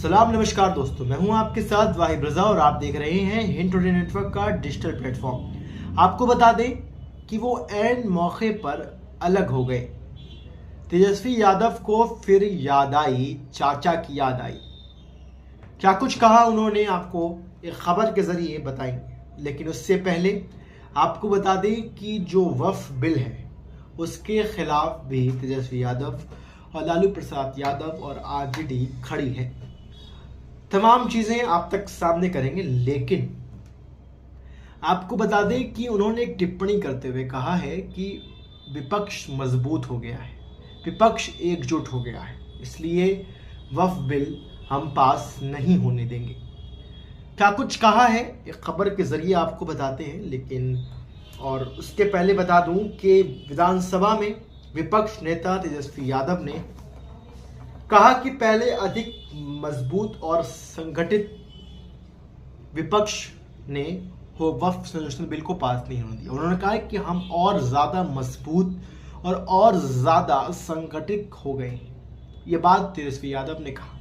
सलाम नमस्कार दोस्तों, मैं हूं आपके साथ वाहिब रजा और आप देख रहे हैं हिंद टुडे नेटवर्क का डिजिटल प्लेटफॉर्म। आपको बता दें कि वो ऐन मौके पर अलग हो गए। तेजस्वी यादव को फिर याद आई, चाचा की याद आई। क्या कुछ कहा उन्होंने आपको एक खबर के जरिए बताएंगे, लेकिन उससे पहले आपको बता दें कि जो वक्फ बिल है उसके खिलाफ भी तेजस्वी यादव और लालू प्रसाद यादव और आरजेडी खड़ी है। तमाम चीजें आप तक सामने करेंगे, लेकिन आपको बता दें कि उन्होंने एक टिप्पणी करते हुए कहा है कि विपक्ष मजबूत हो गया है, विपक्ष एकजुट हो गया है, इसलिए वक्फ बिल हम पास नहीं होने देंगे। क्या कुछ कहा है एक खबर के जरिए आपको बताते हैं, लेकिन और उसके पहले बता दूं कि विधानसभा में विपक्ष नेता तेजस्वी यादव ने कहा कि पहले अधिक मजबूत और संगठित विपक्ष ने वो वक्फ संशोधन बिल को पास नहीं होने दिया। उन्होंने कहा कि हम और ज्यादा मजबूत और ज्यादा संगठित हो गए। ये बात तेजस्वी यादव ने कहा।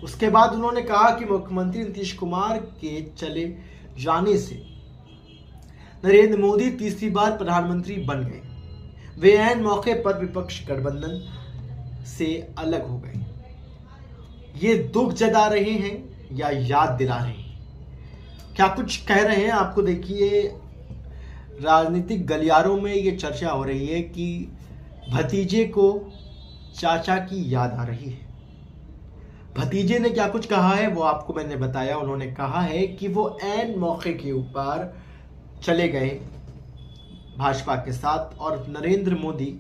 उसके बाद उन्होंने कहा कि मुख्यमंत्री नीतीश कुमार के चले जाने से नरेंद्र मोदी तीसरी बार प्रधानमंत्री बन गए। वे ऐन मौके पर विपक्ष गठबंधन से अलग हो गए। ये दुख जता रहे हैं या याद दिला रहे हैं, क्या कुछ कह रहे हैं आपको देखिए। राजनीतिक गलियारों में ये चर्चा हो रही है कि भतीजे को चाचा की याद आ रही है। भतीजे ने क्या कुछ कहा है वो आपको मैंने बताया। उन्होंने कहा है कि वो ऐन मौके के ऊपर चले गए भाजपा के साथ और नरेंद्र मोदी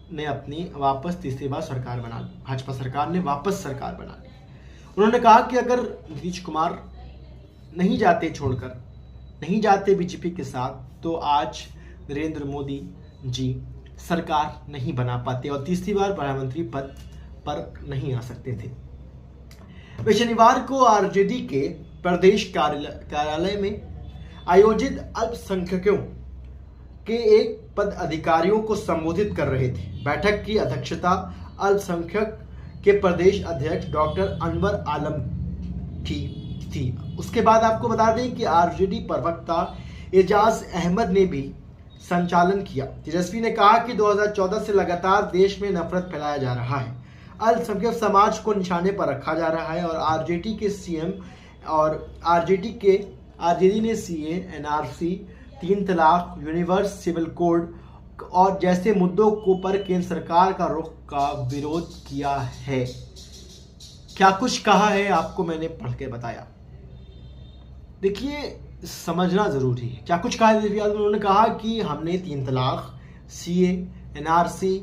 ने अपनी वापस तीसरी बार सरकार बना ली। भाजपा सरकार ने वापस सरकार बना ली। उन्होंने कहा कि अगर नीतीश कुमार नहीं जाते, छोड़कर नहीं जाते बीजेपी के साथ, तो आज नरेंद्र मोदी जी सरकार नहीं बना पाते और तीसरी बार प्रधानमंत्री पद पर नहीं आ सकते थे। वे शनिवार को आरजेडी के प्रदेश कार्यालय में आयोजित अल्पसंख्यकों के एक पद अधिकारियों को संबोधित कर रहे थे। बैठक की अध्यक्षता अल्पसंख्यक के प्रदेश अध्यक्ष डॉक्टर अनवर आलम की थी। उसके बाद आपको बता दें कि आरजेडी प्रवक्ता एजाज अहमद ने भी संचालन किया। तेजस्वी ने कहा कि 2014 से लगातार देश में नफरत फैलाया जा रहा है, अल्पसंख्यक समाज को निशाने पर रखा जा रहा है और आरजेडी के सीएम और आरजेडी ने सीए, एनआरसी, 3 तलाक, यूनिवर्स सिविल कोड और जैसे मुद्दों को पर केंद्र सरकार का रुख का विरोध किया है। क्या कुछ कहा है आपको मैंने पढ़ के बताया। देखिए, समझना जरूरी है। क्या कुछ कहा है उन्होंने कहा कि हमने 3 तलाक, CA, NRC,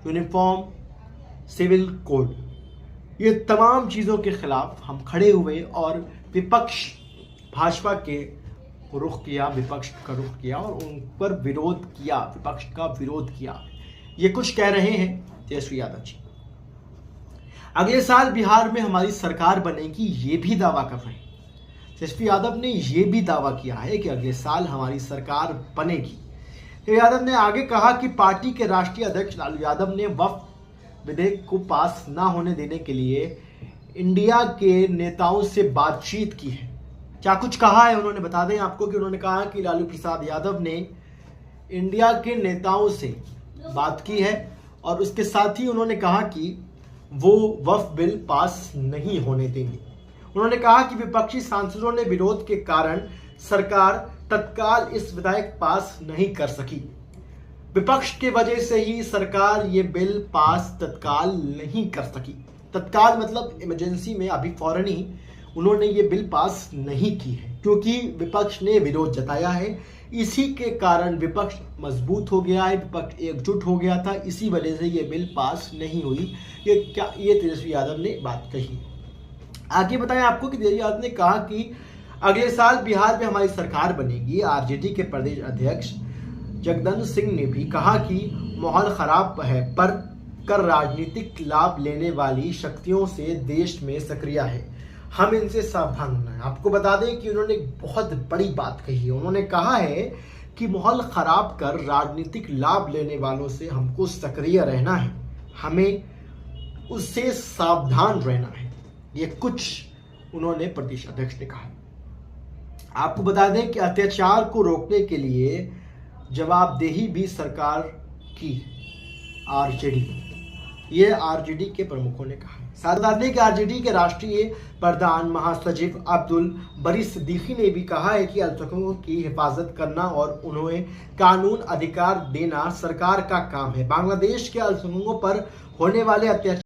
uniform civil code, ये तमाम चीजों के खिलाफ हम खड़े हुए और विपक्ष भाजपा के रुख किया, विपक्ष का रुख किया और उन पर विरोध किया, विपक्ष का विरोध किया। ये कुछ कह रहे हैं तेजस्वी यादव जी। अगले साल बिहार में हमारी सरकार बनेगी, ये भी दावा कर रहे हैं। तेजस्वी यादव ने ये भी दावा किया है कि अगले साल हमारी सरकार बनेगी। तेजस्वी यादव ने आगे कहा कि पार्टी के राष्ट्रीय अध्यक्ष लालू यादव ने वक्फ विधेयक को पास ना होने देने के लिए इंडिया के नेताओं से बातचीत की है। क्या कुछ कहा है उन्होंने, बता दें आपको कि उन्होंने कहा कि लालू प्रसाद यादव ने इंडिया के नेताओं से बात की है और उसके साथ ही उन्होंने कहा कि वो वक्फ बिल पास नहीं होने देंगे। उन्होंने कहा कि विपक्षी सांसदों ने विरोध के कारण सरकार तत्काल इस विधेयक पास नहीं कर सकी। विपक्ष के वजह से ही सरकार ये बिल पास तत्काल नहीं कर सकी। तत्काल मतलब इमरजेंसी में, अभी फौरन ही उन्होंने ये बिल पास नहीं की है क्योंकि विपक्ष ने विरोध जताया है। इसी के कारण विपक्ष मजबूत हो गया है, विपक्ष एकजुट हो गया था, इसी वजह से ये बिल पास नहीं हुई। ये तेजस्वी यादव ने बात कही। आगे बताएं आपको कि तेजस्वी यादव ने कहा कि अगले साल बिहार में हमारी सरकार बनेगी। आरजेडी के प्रदेश अध्यक्ष जगदन सिंह ने भी कहा कि माहौल खराब है पर कर राजनीतिक लाभ लेने वाली शक्तियों से देश में सक्रिय है, हम इनसे सावधान होना है। आपको बता दें कि उन्होंने बहुत बड़ी बात कही है। उन्होंने कहा है कि माहौल खराब कर राजनीतिक लाभ लेने वालों से हमको सक्रिय रहना है, हमें उससे सावधान रहना है। ये कुछ उन्होंने प्रदेश अध्यक्ष ने कहा। आपको बता दें कि अत्याचार को रोकने के लिए जवाबदेही भी सरकार की आरजेडी, ये आरजेडी के प्रमुखों ने कहा है। साथ बता दें कि आरजेडी के राष्ट्रीय प्रधान महासचिव अब्दुल बरी सिद्दीकी ने भी कहा है कि अल्पसंख्यकों की हिफाजत करना और उन्हें कानून अधिकार देना सरकार का काम है। बांग्लादेश के अल्पसंख्यकों पर होने वाले अत्याचार